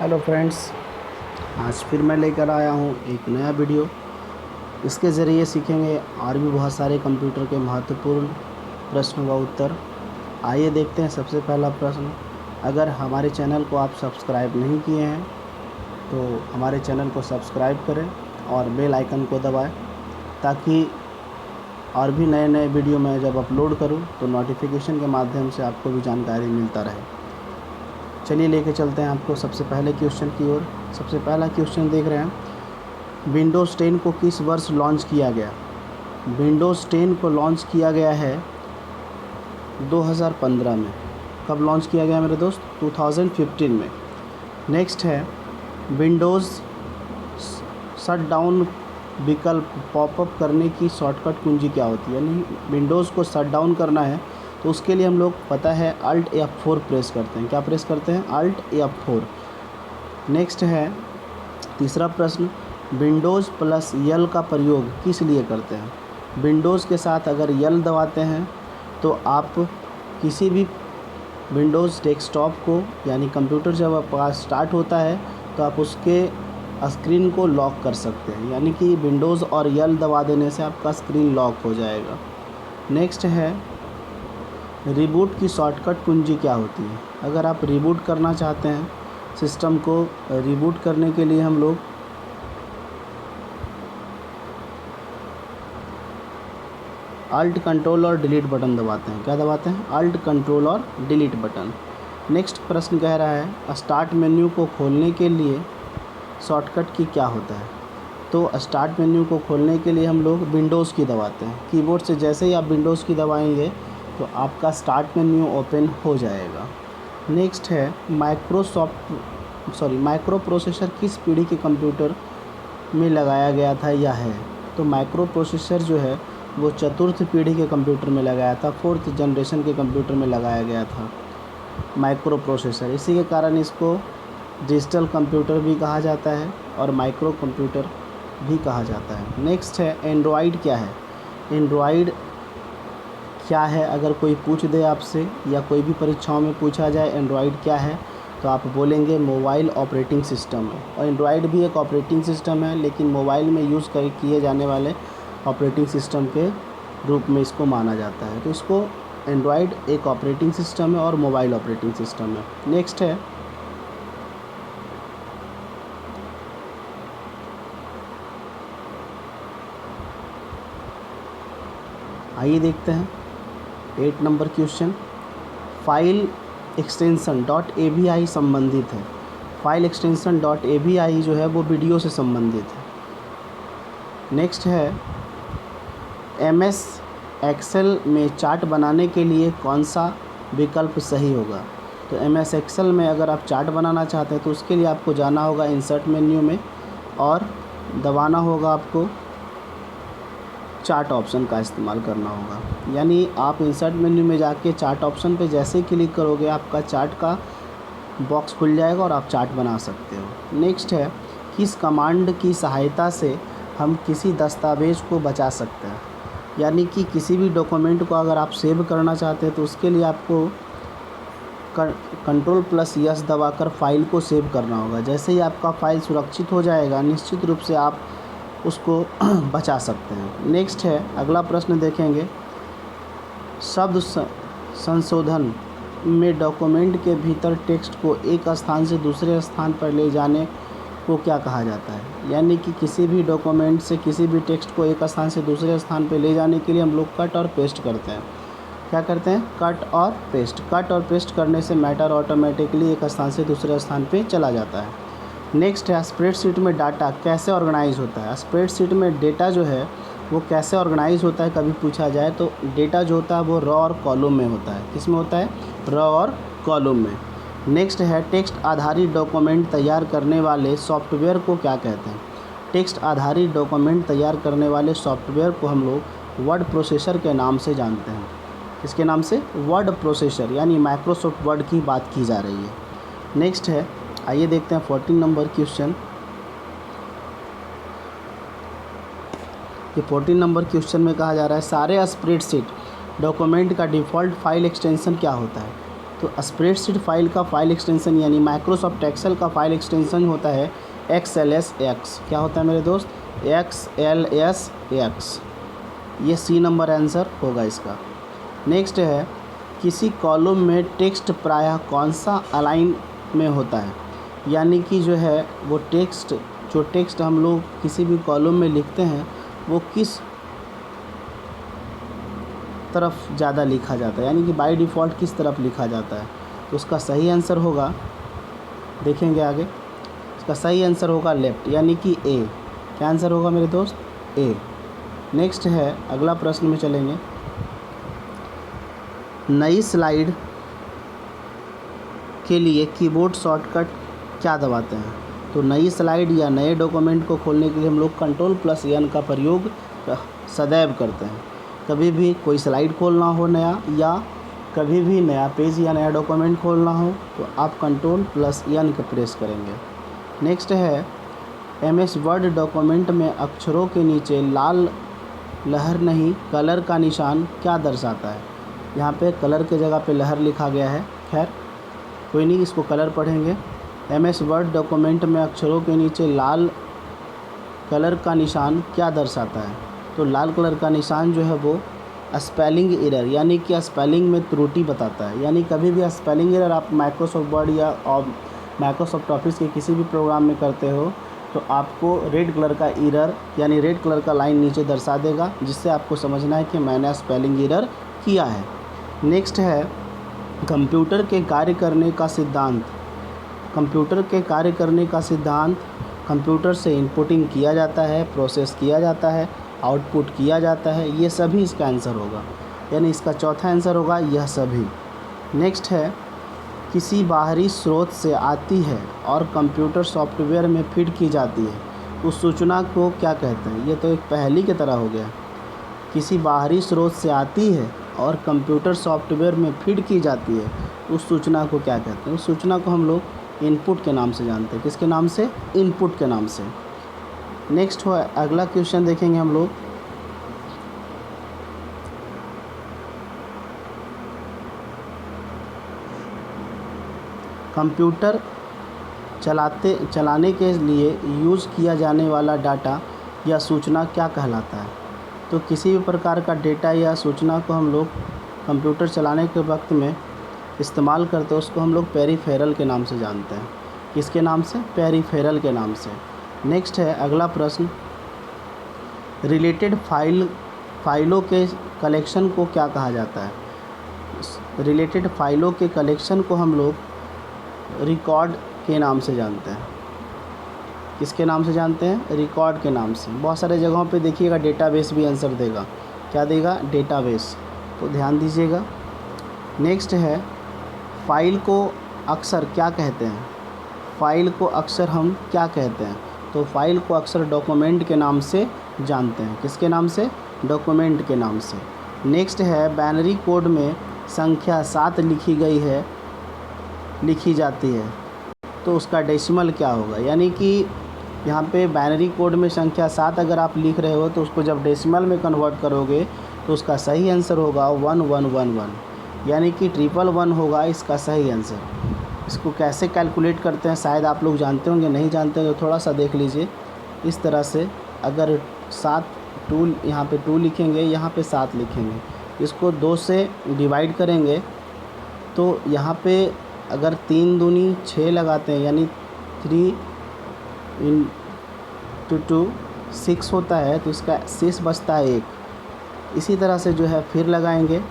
Hello friends, आज फिर मैं लेकर आया हूँ एक नया वीडियो। इसके ज़रिए सीखेंगे और भी बहुत सारे कंप्यूटर के महत्वपूर्ण प्रश्नों का उत्तर। आइए देखते हैं सबसे पहला प्रश्न। अगर हमारे चैनल को आप सब्सक्राइब नहीं किए हैं तो हमारे चैनल को सब्सक्राइब करें और बेल आइकन को दबाएं, ताकि और भी नए नए वीडियो मैं जब अपलोड करूं तो नोटिफिकेशन के माध्यम से आपको भी जानकारी मिलता रहे। चलिए लेके चलते हैं आपको सबसे पहले क्वेश्चन की ओर। सबसे पहला क्वेश्चन देख रहे हैं, विंडोज़ 10 को किस वर्ष लॉन्च किया गया। विंडोज़ 10 को लॉन्च किया गया है 2015 में। कब लॉन्च किया गया मेरे दोस्त? 2015 में। नेक्स्ट है, विंडोज़ शट डाउन विकल्प पॉपअप करने की शॉर्टकट कुंजी क्या होती है। यानी विंडोज़ को शट डाउन करना है तो उसके लिए हम लोग पता है Alt F4 प्रेस करते हैं। क्या प्रेस करते हैं? Alt F4। नेक्स्ट है तीसरा प्रश्न, विंडोज़ प्लस यल का प्रयोग किस लिए करते हैं। विंडोज़ के साथ अगर यल दबाते हैं तो आप किसी भी विंडोज़ डेस्कटॉप को, यानी कंप्यूटर जब आपका स्टार्ट होता है तो आप उसके स्क्रीन को लॉक कर सकते हैं। यानी कि विंडोज़ और यल दबा देने से आपका स्क्रीन लॉक हो जाएगा। नेक्स्ट है, रिबूट की शॉर्टकट कुंजी क्या होती है। अगर आप रिबूट करना चाहते हैं सिस्टम को, रिबूट करने के लिए हम लोग Alt कंट्रोल और डिलीट बटन दबाते हैं। क्या दबाते हैं? Alt कंट्रोल और डिलीट बटन। नेक्स्ट प्रश्न कह रहा है, स्टार्ट मेन्यू को खोलने के लिए शॉर्टकट की क्या होता है। तो स्टार्ट मेन्यू को खोलने के लिए हम लोग विंडोज़ की दबाते हैं। कीबोर्ड से जैसे ही आप विंडोज़ की दबाएंगे तो आपका स्टार्ट मेन्यू ओपन हो जाएगा। नेक्स्ट है, माइक्रो प्रोसेसर किस पीढ़ी के कंप्यूटर में लगाया गया था या है। तो माइक्रो प्रोसेसर जो है वो चतुर्थ पीढ़ी के कंप्यूटर में लगाया था, 4th जनरेशन के कंप्यूटर में लगाया गया था माइक्रो प्रोसेसर। इसी के कारण इसको डिजिटल कंप्यूटर भी कहा जाता है और माइक्रो कंप्यूटर भी कहा जाता है। नेक्स्ट है, एंड्रॉयड क्या है। एंड्रॉयड क्या है, अगर कोई पूछ दे आपसे या कोई भी परीक्षाओं में पूछा जाए एंड्रॉयड क्या है तो आप बोलेंगे मोबाइल ऑपरेटिंग सिस्टम है। और एंड्रॉयड भी एक ऑपरेटिंग सिस्टम है, लेकिन मोबाइल में यूज़ किए जाने वाले ऑपरेटिंग सिस्टम के रूप में इसको माना जाता है। तो इसको एंड्रॉयड एक ऑपरेटिंग सिस्टम है और मोबाइल ऑपरेटिंग सिस्टम है। नेक्स्ट है, आइए देखते हैं 8 number question. File extension .avi संबंधित है। फाइल एक्सटेंशन .avi जो है वो वीडियो से संबंधित है। नेक्स्ट है, MS एक्सेल में चार्ट बनाने के लिए कौन सा विकल्प सही होगा। तो MS एक्सेल में अगर आप चार्ट बनाना चाहते हैं तो उसके लिए आपको जाना होगा इंसर्ट मेन्यू में और दबाना होगा आपको चार्ट ऑप्शन का इस्तेमाल करना होगा। यानी आप इंसर्ट मेन्यू में जाके चार्ट ऑप्शन पे जैसे ही क्लिक करोगे आपका चार्ट का बॉक्स खुल जाएगा और आप चार्ट बना सकते हो। नेक्स्ट है, किस कमांड की सहायता से हम किसी दस्तावेज़ को बचा सकते हैं। यानी कि किसी भी डॉक्यूमेंट को अगर आप सेव करना चाहते हैं तो उसके लिए आपको Ctrl+S दबाकर फ़ाइल को सेव करना होगा। जैसे ही आपका फ़ाइल सुरक्षित हो जाएगा निश्चित रूप से आप उसको बचा सकते हैं। नेक्स्ट है, अगला प्रश्न देखेंगे, शब्द संशोधन में डॉक्यूमेंट के भीतर टेक्स्ट को एक स्थान से दूसरे स्थान पर ले जाने को क्या कहा जाता है। यानी कि किसी भी डॉक्यूमेंट से किसी भी टेक्स्ट को एक स्थान से दूसरे स्थान पर ले जाने के लिए हम लोग कट और पेस्ट करते हैं। क्या करते हैं? कट और पेस्ट। कट और पेस्ट करने से मैटर ऑटोमेटिकली एक स्थान से दूसरे स्थान पर चला जाता है। नेक्स्ट है, स्प्रेडशीट में डाटा कैसे ऑर्गेनाइज होता है। स्प्रेडशीट में डेटा जो है वो कैसे ऑर्गेनाइज होता है कभी पूछा जाए तो डेटा जो होता है वो रॉ और कॉलम में होता है। किस में होता है? रॉ और कॉलम में। नेक्स्ट है, टेक्स्ट आधारित डॉक्यूमेंट तैयार करने वाले सॉफ्टवेयर को क्या कहते हैं। टेक्स्ट आधारित डॉक्यूमेंट तैयार करने वाले सॉफ्टवेयर को हम लोग वर्ड प्रोसेसर के नाम से जानते हैं। इसके नाम से वर्ड प्रोसेसर, यानी माइक्रोसॉफ्ट वर्ड की बात की जा रही है। नेक्स्ट है, आइए देखते हैं 14 नंबर क्वेश्चन। ये 14 नंबर क्वेश्चन में कहा जा रहा है, सारे स्प्रेडशीट डॉक्यूमेंट का डिफ़ॉल्ट फाइल एक्सटेंशन क्या होता है। तो स्प्रेडशीट फाइल का फाइल एक्सटेंशन यानी माइक्रोसॉफ्ट एक्सेल का फाइल एक्सटेंशन होता है XLSX। क्या होता है मेरे दोस्त? XLSX। ये सी नंबर आंसर होगा इसका। नेक्स्ट है, किसी कॉलम में टेक्स्ट प्रायः कौन सा अलाइन में होता है, यानी कि जो है वो जो टेक्स्ट हम लोग किसी भी कॉलम में लिखते हैं वो किस तरफ ज़्यादा लिखा जाता है, यानी कि बाय डिफ़ॉल्ट किस तरफ लिखा जाता है। तो उसका सही आंसर होगा, देखेंगे आगे, इसका सही आंसर होगा लेफ़्ट, यानी कि ए। क्या आंसर होगा मेरे दोस्त? ए। नेक्स्ट है, अगला प्रश्न में चलेंगे। नई स्लाइड के लिए कीबोर्ड शॉर्टकट क्या दबाते हैं? तो नई स्लाइड या नए डॉक्यूमेंट को खोलने के लिए हम लोग Ctrl+N का प्रयोग सदैव करते हैं। कभी भी कोई स्लाइड खोलना हो नया, या कभी भी नया पेज या नया डॉक्यूमेंट खोलना हो तो आप Ctrl+N का प्रेस करेंगे। नेक्स्ट है, MS वर्ड डॉक्यूमेंट में अक्षरों के नीचे लाल लहर नहीं कलर का निशान क्या दर्शाता है? यहाँ पे कलर के जगह पे लहर लिखा गया है, खैर कोई नहीं, इसको कलर पढ़ेंगे। MS वर्ड डॉक्यूमेंट में अक्षरों के नीचे लाल कलर का निशान क्या दर्शाता है? तो लाल कलर का निशान जो है वो स्पेलिंग एरर, यानी कि स्पेलिंग में त्रुटि बताता है। यानी कभी भी स्पेलिंग एरर आप माइक्रोसॉफ्ट वर्ड या माइक्रोसॉफ्ट ऑफिस के किसी भी प्रोग्राम में करते हो तो आपको रेड कलर का एरर यानी रेड कलर का लाइन नीचे दर्शा देगा, जिससे आपको समझना है कि मैंने स्पेलिंग एरर किया है। नेक्स्ट है, कंप्यूटर के कार्य करने का सिद्धांत। कंप्यूटर के कार्य करने का सिद्धांत, कंप्यूटर से इनपुटिंग किया जाता है, प्रोसेस किया जाता है, आउटपुट किया जाता है, ये सभी इसका आंसर होगा, यानी इसका चौथा आंसर होगा यह सभी। नेक्स्ट है, किसी बाहरी स्रोत से आती है और कंप्यूटर सॉफ्टवेयर में फीड की जाती है, उस सूचना को क्या कहते हैं? ये तो एक पहेली की तरह हो गया। किसी बाहरी स्रोत से आती है और कंप्यूटर सॉफ्टवेयर में फीड की जाती है, उस सूचना को क्या कहते हैं? उस सूचना को हम लोग इनपुट के नाम से जानते हैं। किसके नाम से? इनपुट के नाम से। नेक्स्ट हो, अगला क्वेश्चन देखेंगे हम लोग। कंप्यूटर चलाने के लिए यूज़ किया जाने वाला डाटा या सूचना क्या कहलाता है? तो किसी भी प्रकार का डेटा या सूचना को हम लोग कंप्यूटर चलाने के वक्त में इस्तेमाल करते हैं, उसको हम लोग पेरिफेरल के नाम से जानते हैं। किसके नाम से? पेरिफेरल के नाम से। नेक्स्ट है अगला प्रश्न, रिलेटेड फाइलों के कलेक्शन को क्या कहा जाता है? रिलेटेड फाइलों के कलेक्शन को हम लोग रिकॉर्ड के नाम से जानते हैं। किसके नाम से जानते हैं? रिकॉर्ड के नाम से। बहुत सारे जगहों पे देखिएगा डेटाबेस भी आंसर देगा। क्या देगा? डेटाबेस, तो ध्यान दीजिएगा। नेक्स्ट है, फ़ाइल को अक्सर क्या कहते हैं? फ़ाइल को अक्सर हम क्या कहते हैं? तो फ़ाइल को अक्सर डॉक्यूमेंट के नाम से जानते हैं। किसके नाम से? डॉक्यूमेंट के नाम से। नेक्स्ट है, बाइनरी कोड में संख्या 7 लिखी जाती है, तो उसका डेसिमल क्या होगा? यानी कि यहाँ पे बाइनरी कोड में संख्या 7 अगर आप लिख रहे हो तो उसको जब डेसिमल में कन्वर्ट करोगे तो उसका सही आंसर होगा 1111, यानी कि 111 होगा इसका सही आंसर। इसको कैसे कैलकुलेट करते हैं शायद आप लोग जानते होंगे, नहीं जानते तो थोड़ा सा देख लीजिए। इस तरह से अगर 7 2 यहाँ पे 2 लिखेंगे, यहाँ पे 7 लिखेंगे, इसको 2 से डिवाइड करेंगे तो यहाँ पे अगर 3 दूनी 6 लगाते हैं, यानी 3 × 2 6 होता है, तो इसका शेष बचता है 1। इसी तरह से जो है फिर लगाएंगे,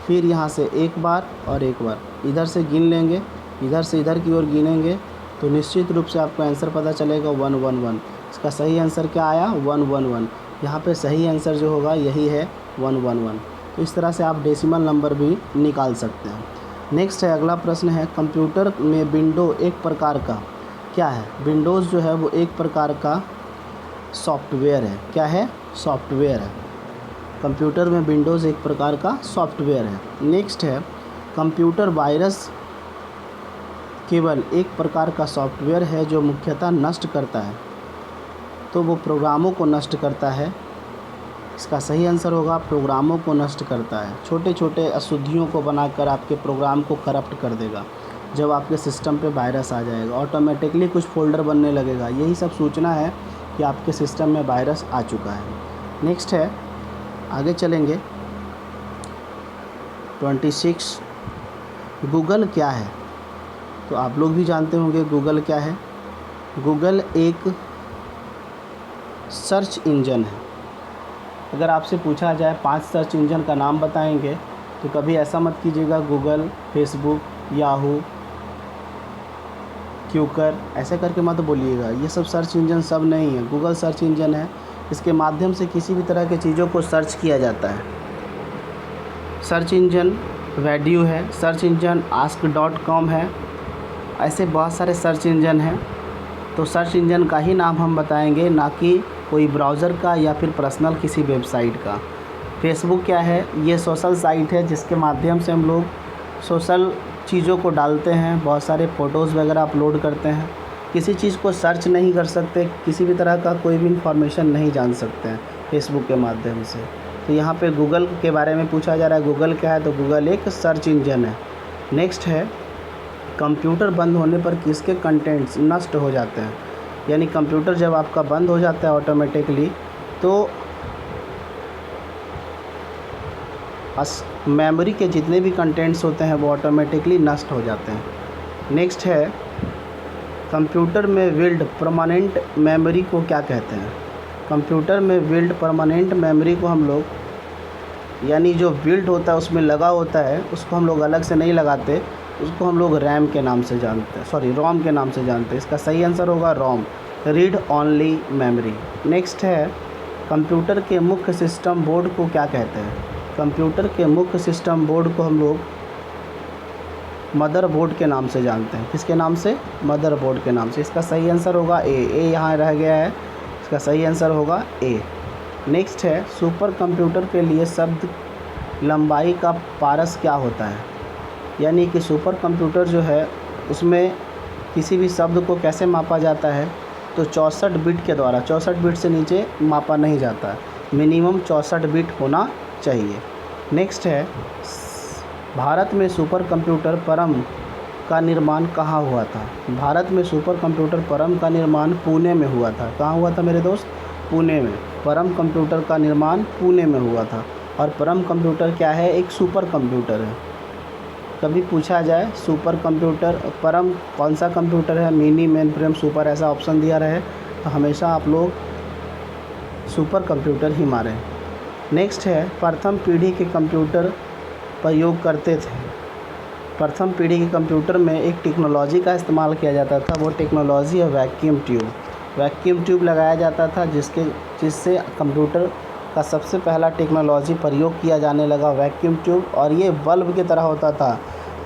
फिर यहाँ से एक बार और एक बार इधर से गिन लेंगे, इधर से इधर की ओर गिनेंगे तो निश्चित रूप से आपको आंसर पता चलेगा 111। इसका सही आंसर क्या आया? 111। यहाँ पे सही आंसर जो होगा यही है 111। तो इस तरह से आप डेसिमल नंबर भी निकाल सकते हैं। नेक्स्ट है अगला प्रश्न है, कंप्यूटर में विंडो एक प्रकार का क्या है? विंडोज़ जो है वो एक प्रकार का सॉफ्टवेयर है। क्या है? सॉफ्टवेयर है। कंप्यूटर में विंडोज़ एक प्रकार का सॉफ्टवेयर है। नेक्स्ट है, कंप्यूटर वायरस केवल एक प्रकार का सॉफ्टवेयर है जो मुख्यतः नष्ट करता है, तो वो प्रोग्रामों को नष्ट करता है इसका सही आंसर होगा प्रोग्रामों को नष्ट करता है। छोटे छोटे अशुद्धियों को बनाकर आपके प्रोग्राम को करप्ट कर देगा। जब आपके सिस्टम पे वायरस आ जाएगा ऑटोमेटिकली कुछ फ़ोल्डर बनने लगेगा, यही सब सूचना है कि आपके सिस्टम में वायरस आ चुका है। नेक्स्ट है, आगे चलेंगे 26, गूगल क्या है? तो आप लोग भी जानते होंगे गूगल क्या है। गूगल एक सर्च इंजन है। अगर आपसे पूछा जाए 5 सर्च इंजन का नाम बताएंगे तो कभी ऐसा मत कीजिएगा गूगल, फेसबुक, याहू, क्यूकर ऐसे करके मत बोलिएगा। ये सब सर्च इंजन सब नहीं है। गूगल सर्च इंजन है, इसके माध्यम से किसी भी तरह की चीज़ों को सर्च किया जाता है। सर्च इंजन वैड्यू है, सर्च इंजन ask.com है, ऐसे बहुत सारे सर्च इंजन हैं। तो सर्च इंजन का ही नाम हम बताएंगे, ना कि कोई ब्राउज़र का या फिर पर्सनल किसी वेबसाइट का। फेसबुक क्या है? ये सोशल साइट है जिसके माध्यम से हम लोग सोशल चीज़ों को डालते हैं, बहुत सारे फ़ोटोज़ वगैरह अपलोड करते हैं। किसी चीज़ को सर्च नहीं कर सकते, किसी भी तरह का कोई भी इंफॉर्मेशन नहीं जान सकते हैं फेसबुक के माध्यम से। तो यहाँ पे गूगल के बारे में पूछा जा रहा है, गूगल क्या है? तो गूगल एक सर्च इंजन है। नेक्स्ट है, कंप्यूटर बंद होने पर किसके कंटेंट्स नष्ट हो जाते हैं? यानी कंप्यूटर जब आपका बंद हो जाता है ऑटोमेटिकली तो मेमोरी के जितने भी कंटेंट्स होते हैं वो ऑटोमेटिकली नष्ट हो जाते हैं। नेक्स्ट है, कंप्यूटर में बिल्ड परमानेंट मेमोरी को क्या कहते हैं? कंप्यूटर में बिल्ड परमानेंट मेमोरी को हम लोग, यानी जो बिल्ड होता है उसमें लगा होता है, उसको हम लोग अलग से नहीं लगाते, उसको हम लोग रैम के नाम से जानते हैं, सॉरी रोम के नाम से जानते हैं। इसका सही आंसर होगा रोम, रीड ओनली मेमोरी। नेक्स्ट है, कंप्यूटर के मुख्य सिस्टम बोर्ड को क्या कहते हैं? कंप्यूटर के मुख्य सिस्टम बोर्ड को हम लोग मदरबोर्ड के नाम से जानते हैं। किसके नाम से? मदरबोर्ड के नाम से। इसका सही आंसर होगा ए यहाँ रह गया है, इसका सही आंसर होगा ए। नेक्स्ट है, सुपर कंप्यूटर के लिए शब्द लंबाई का पारस क्या होता है? यानी कि सुपर कंप्यूटर जो है उसमें किसी भी शब्द को कैसे मापा जाता है? तो 64 बिट के द्वारा, 64 बिट से नीचे मापा नहीं जाता है, मिनिमम 64 बिट होना चाहिए। नेक्स्ट है, भारत में सुपर कंप्यूटर परम का निर्माण कहाँ हुआ था? भारत में सुपर कंप्यूटर परम का निर्माण पुणे में हुआ था। कहाँ हुआ था मेरे दोस्त? पुणे में। परम कंप्यूटर का निर्माण पुणे में हुआ था। और परम कंप्यूटर क्या है? एक सुपर कंप्यूटर है। कभी पूछा जाए सुपर कंप्यूटर परम कौन सा कंप्यूटर है, मिनी, मेन फ्रेम, सुपर ऐसा ऑप्शन दिया रहे तो हमेशा आप लोग सुपर कंप्यूटर ही मारें। नेक्स्ट है, प्रथम पीढ़ी के कंप्यूटर प्रयोग करते थे। प्रथम पीढ़ी के कंप्यूटर में एक टेक्नोलॉजी का इस्तेमाल किया जाता था, वो टेक्नोलॉजी है वैक्यूम ट्यूब। वैक्यूम ट्यूब लगाया जाता था जिससे कंप्यूटर का सबसे पहला टेक्नोलॉजी प्रयोग किया जाने लगा, वैक्यूम ट्यूब। और ये बल्ब की तरह होता था,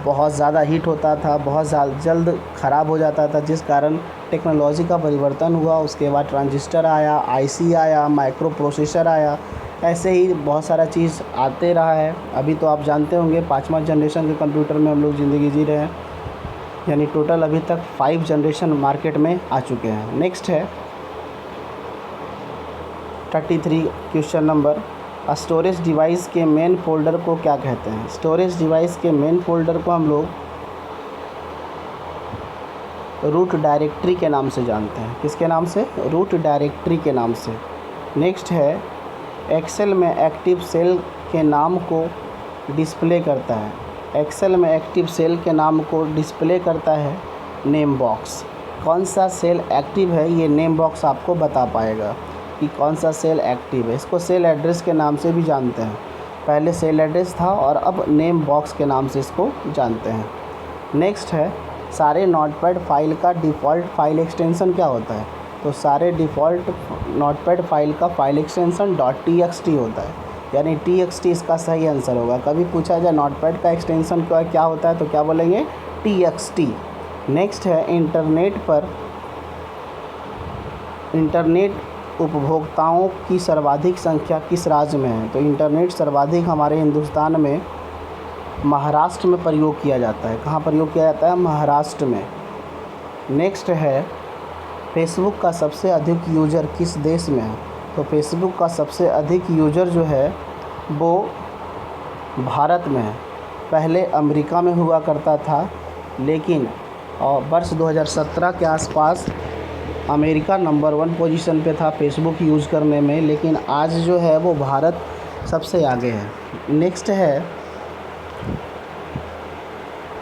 बहुत ज़्यादा हीट होता था, बहुत जल्द ख़राब हो जाता था, जिस कारण टेक्नोलॉजी का परिवर्तन हुआ। उसके बाद ट्रांजिस्टर आया, आईसी आया, माइक्रो प्रोसेसर आया, ऐसे ही बहुत सारा चीज़ आते रहा है। अभी तो आप जानते होंगे 5वां जनरेशन के कंप्यूटर में हम लोग ज़िंदगी जी रहे हैं, यानी टोटल अभी तक 5 जनरेशन मार्केट में आ चुके हैं। नेक्स्ट है 33 क्वेश्चन नंबर, स्टोरेज डिवाइस के मेन फोल्डर को क्या कहते हैं? स्टोरेज डिवाइस के मेन फोल्डर को हम लोग रूट डायरेक्टरी के नाम से जानते हैं। किसके नाम से? रूट डायरेक्टरी के नाम से। नेक्स्ट है, एक्सेल में एक्टिव सेल के नाम को डिस्प्ले करता है। एक्सेल में एक्टिव सेल के नाम को डिस्प्ले करता है नेम बॉक्स। कौन सा सेल एक्टिव है ये नेम बॉक्स आपको बता पाएगा कि कौन सा सेल एक्टिव है। इसको सेल एड्रेस के नाम से भी जानते हैं। पहले सेल एड्रेस था और अब नेम बॉक्स के नाम से इसको जानते हैं। नेक्स्ट है, सारे नोटपैड फाइल का डिफ़ॉल्ट फाइल एक्सटेंशन क्या होता है? तो सारे डिफ़ॉल्ट नोटपैड फाइल का फाइल एक्सटेंशन .txt होता है, यानी txt इसका सही आंसर होगा। कभी पूछा जाए नोटपैड का एक्सटेंशन क्या होता है तो क्या बोलेंगे? txt। नेक्स्ट है, इंटरनेट उपभोक्ताओं की सर्वाधिक संख्या किस राज्य में है? तो इंटरनेट सर्वाधिक हमारे हिंदुस्तान में महाराष्ट्र में प्रयोग किया जाता है। कहाँ प्रयोग किया जाता है? महाराष्ट्र में। नेक्स्ट है, फेसबुक का सबसे अधिक यूज़र किस देश में है? तो फेसबुक का सबसे अधिक यूज़र जो है वो भारत में है। पहले अमेरिका में हुआ करता था, लेकिन वर्ष 2017 के आसपास अमेरिका नंबर 1 पोजीशन पे था फेसबुक यूज़ करने में, लेकिन आज जो है वो भारत सबसे आगे है। नेक्स्ट है,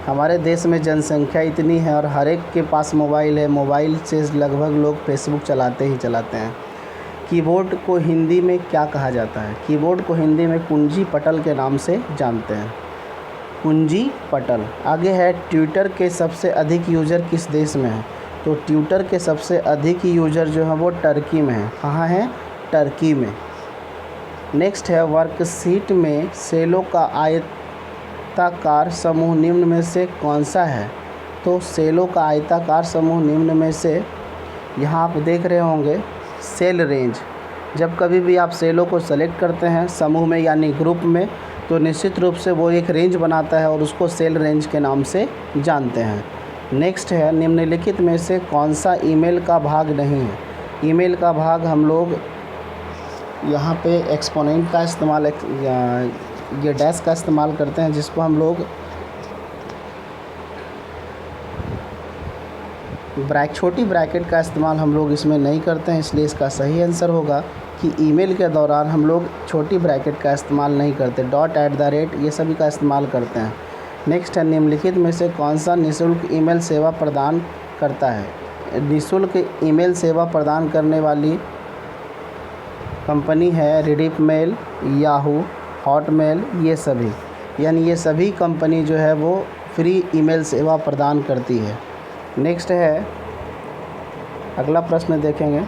हमारे देश में जनसंख्या इतनी है और हर एक के पास मोबाइल है, मोबाइल से लगभग लोग फेसबुक चलाते ही चलाते हैं। कीबोर्ड को हिंदी में क्या कहा जाता है? कीबोर्ड को हिंदी में कुंजी पटल के नाम से जानते हैं, कुंजी पटल। आगे है, ट्विटर के सबसे अधिक यूज़र किस देश में है? तो ट्विटर के सबसे अधिक यूज़र जो है वो टर्की में है। कहाँ है? टर्की में। नेक्स्ट है, वर्कशीट में सेलों का आयताकार समूह निम्न में से कौन सा है? तो सेलों का आयताकार समूह निम्न में से, यहाँ आप देख रहे होंगे सेल रेंज। जब कभी भी आप सेलों को सेलेक्ट करते हैं समूह में यानी ग्रुप में, तो निश्चित रूप से वो एक रेंज बनाता है और उसको सेल रेंज के नाम से जानते हैं। नेक्स्ट है, निम्नलिखित में से कौन सा ईमेल का भाग नहीं है? ईमेल का भाग हम लोग यहाँ पे एक्सपोनेंट का इस्तेमाल, ये डैश का इस्तेमाल करते हैं, जिसको हम लोग छोटी ब्रैकेट का इस्तेमाल हम लोग इसमें नहीं करते हैं, इसलिए इसका सही आंसर होगा कि ईमेल के दौरान हम लोग छोटी ब्रैकेट का इस्तेमाल नहीं करते, .@ ये सभी का इस्तेमाल करते हैं। नेक्स्ट है, निम्नलिखित में से कौन सा निःशुल्क ईमेल सेवा प्रदान करता है? निःशुल्क ईमेल सेवा प्रदान करने वाली कंपनी है रिडिपमेल, याहू, हॉटमेल, ये सभी, यानी ये सभी कंपनी जो है वो फ्री ईमेल सेवा प्रदान करती है। नेक्स्ट है, अगला प्रश्न देखेंगे,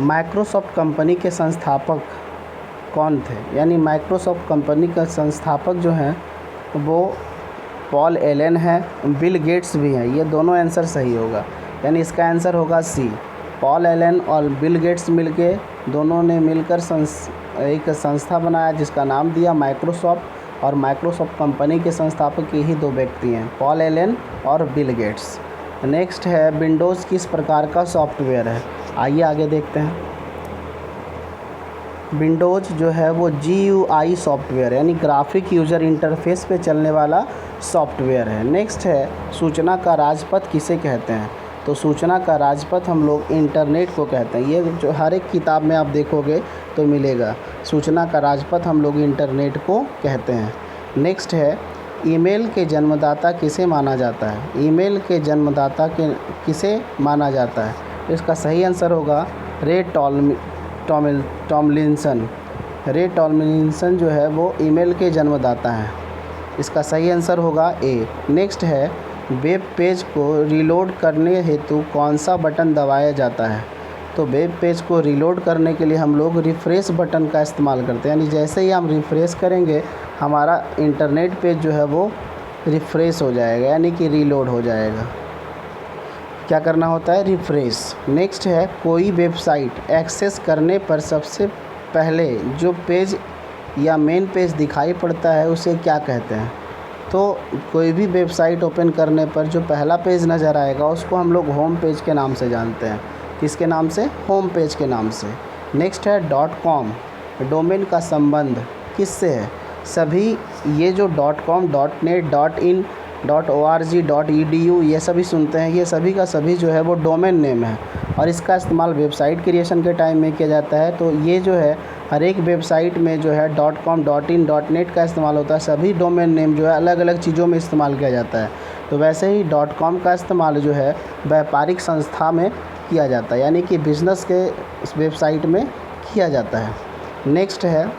माइक्रोसॉफ्ट कंपनी के संस्थापक कौन थे? यानी माइक्रोसॉफ्ट कंपनी का संस्थापक जो हैं वो पॉल एलन है, बिल गेट्स भी हैं। ये दोनों आंसर सही होगा, यानी इसका आंसर होगा सी। पॉल एलन और बिल गेट्स मिलके दोनों ने मिलकर एक संस्था बनाया जिसका नाम दिया माइक्रोसॉफ्ट, और माइक्रोसॉफ्ट कंपनी के संस्थापक यही दो व्यक्ति हैं, पॉल एलन और बिल गेट्स। नेक्स्ट है, विंडोज़ किस प्रकार का सॉफ्टवेयर है? आइए आगे देखते हैं। विंडोज़ जो है वो GUI सॉफ्टवेयर यानी ग्राफिक यूज़र इंटरफेस पे चलने वाला सॉफ्टवेयर है। नेक्स्ट है, सूचना का राजपथ किसे कहते हैं? तो सूचना का राजपथ हम लोग इंटरनेट को कहते हैं। ये जो हर एक किताब में आप देखोगे तो मिलेगा, सूचना का राजपथ हम लोग इंटरनेट को कहते हैं। नेक्स्ट है, ईमेल के जन्मदाता किसे माना जाता है? ईमेल के जन्मदाता किसे माना जाता है? इसका सही आंसर होगा रे टॉमलिंसन। रे टॉमलिंसन जो है वो ईमेल के जन्मदाता हैं। इसका सही आंसर होगा ए। नेक्स्ट है, वेब पेज को रीलोड करने हेतु कौन सा बटन दबाया जाता है? तो वेब पेज को रीलोड करने के लिए हम लोग रिफ़्रेश बटन का इस्तेमाल करते हैं, यानी जैसे ही हम रिफ़्रेश करेंगे हमारा इंटरनेट पेज जो है वो रिफ़्रेश हो जाएगा, यानी कि रीलोड हो जाएगा। क्या करना होता है? रिफ़्रेश। नेक्स्ट है, कोई वेबसाइट एक्सेस करने पर सबसे पहले जो पेज या मेन पेज दिखाई पड़ता है उसे क्या कहते हैं? तो कोई भी वेबसाइट ओपन करने पर जो पहला पेज नज़र आएगा उसको हम लोग होम पेज के नाम से जानते हैं। किसके नाम से? होम पेज के नाम से। नेक्स्ट है, .com डोमेन का संबंध किससे है? सभी ये जो .com, .net, .in, .org, .edu ये सभी सुनते हैं, ये सभी का सभी जो है वो डोमेन नेम है और इसका इस्तेमाल वेबसाइट क्रिएशन के टाइम में किया जाता है। तो ये जो है हर एक वेबसाइट में जो है .com, .in, .net का इस्तेमाल होता है। सभी डोमेन नेम जो है अलग अलग चीज़ों में इस्तेमाल किया जाता है। तो वैसे ही .com का इस्तेमाल जो है व्यापारिक संस्था में किया जाता है, यानी कि बिज़नेस के वेबसाइट में किया जाता है। नेक्स्ट है,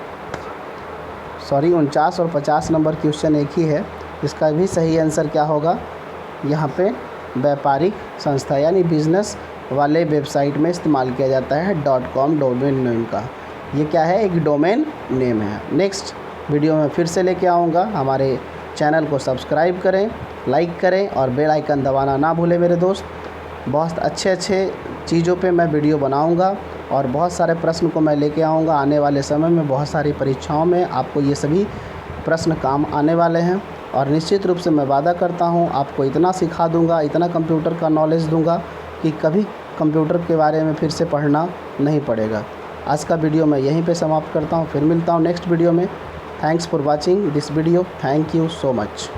49 और 50 नंबर क्वेश्चन एक ही है, इसका भी सही आंसर क्या होगा? यहाँ पे व्यापारिक संस्था यानी बिज़नेस वाले वेबसाइट में इस्तेमाल किया जाता है .com डोमेन नेम का। ये क्या है? एक डोमेन नेम है। नेक्स्ट वीडियो में फिर से लेके आऊँगा। हमारे चैनल को सब्सक्राइब करें, लाइक करें और बेल आइकन दबाना ना भूलें मेरे दोस्त। बहुत अच्छे चीज़ों पे मैं वीडियो बनाऊँगा और बहुत सारे प्रश्न को मैं लेके आऊँगा। आने वाले समय में बहुत सारी परीक्षाओं में आपको ये सभी प्रश्न काम आने वाले हैं और निश्चित रूप से मैं वादा करता हूँ आपको इतना सिखा दूँगा, इतना कंप्यूटर का नॉलेज दूँगा कि कभी कंप्यूटर के बारे में फिर से पढ़ना नहीं पड़ेगा। आज का वीडियो मैं यहीं पे समाप्त करता हूँ, फिर मिलता हूँ नेक्स्ट वीडियो में। Thanks for watching this video. Thank you so much.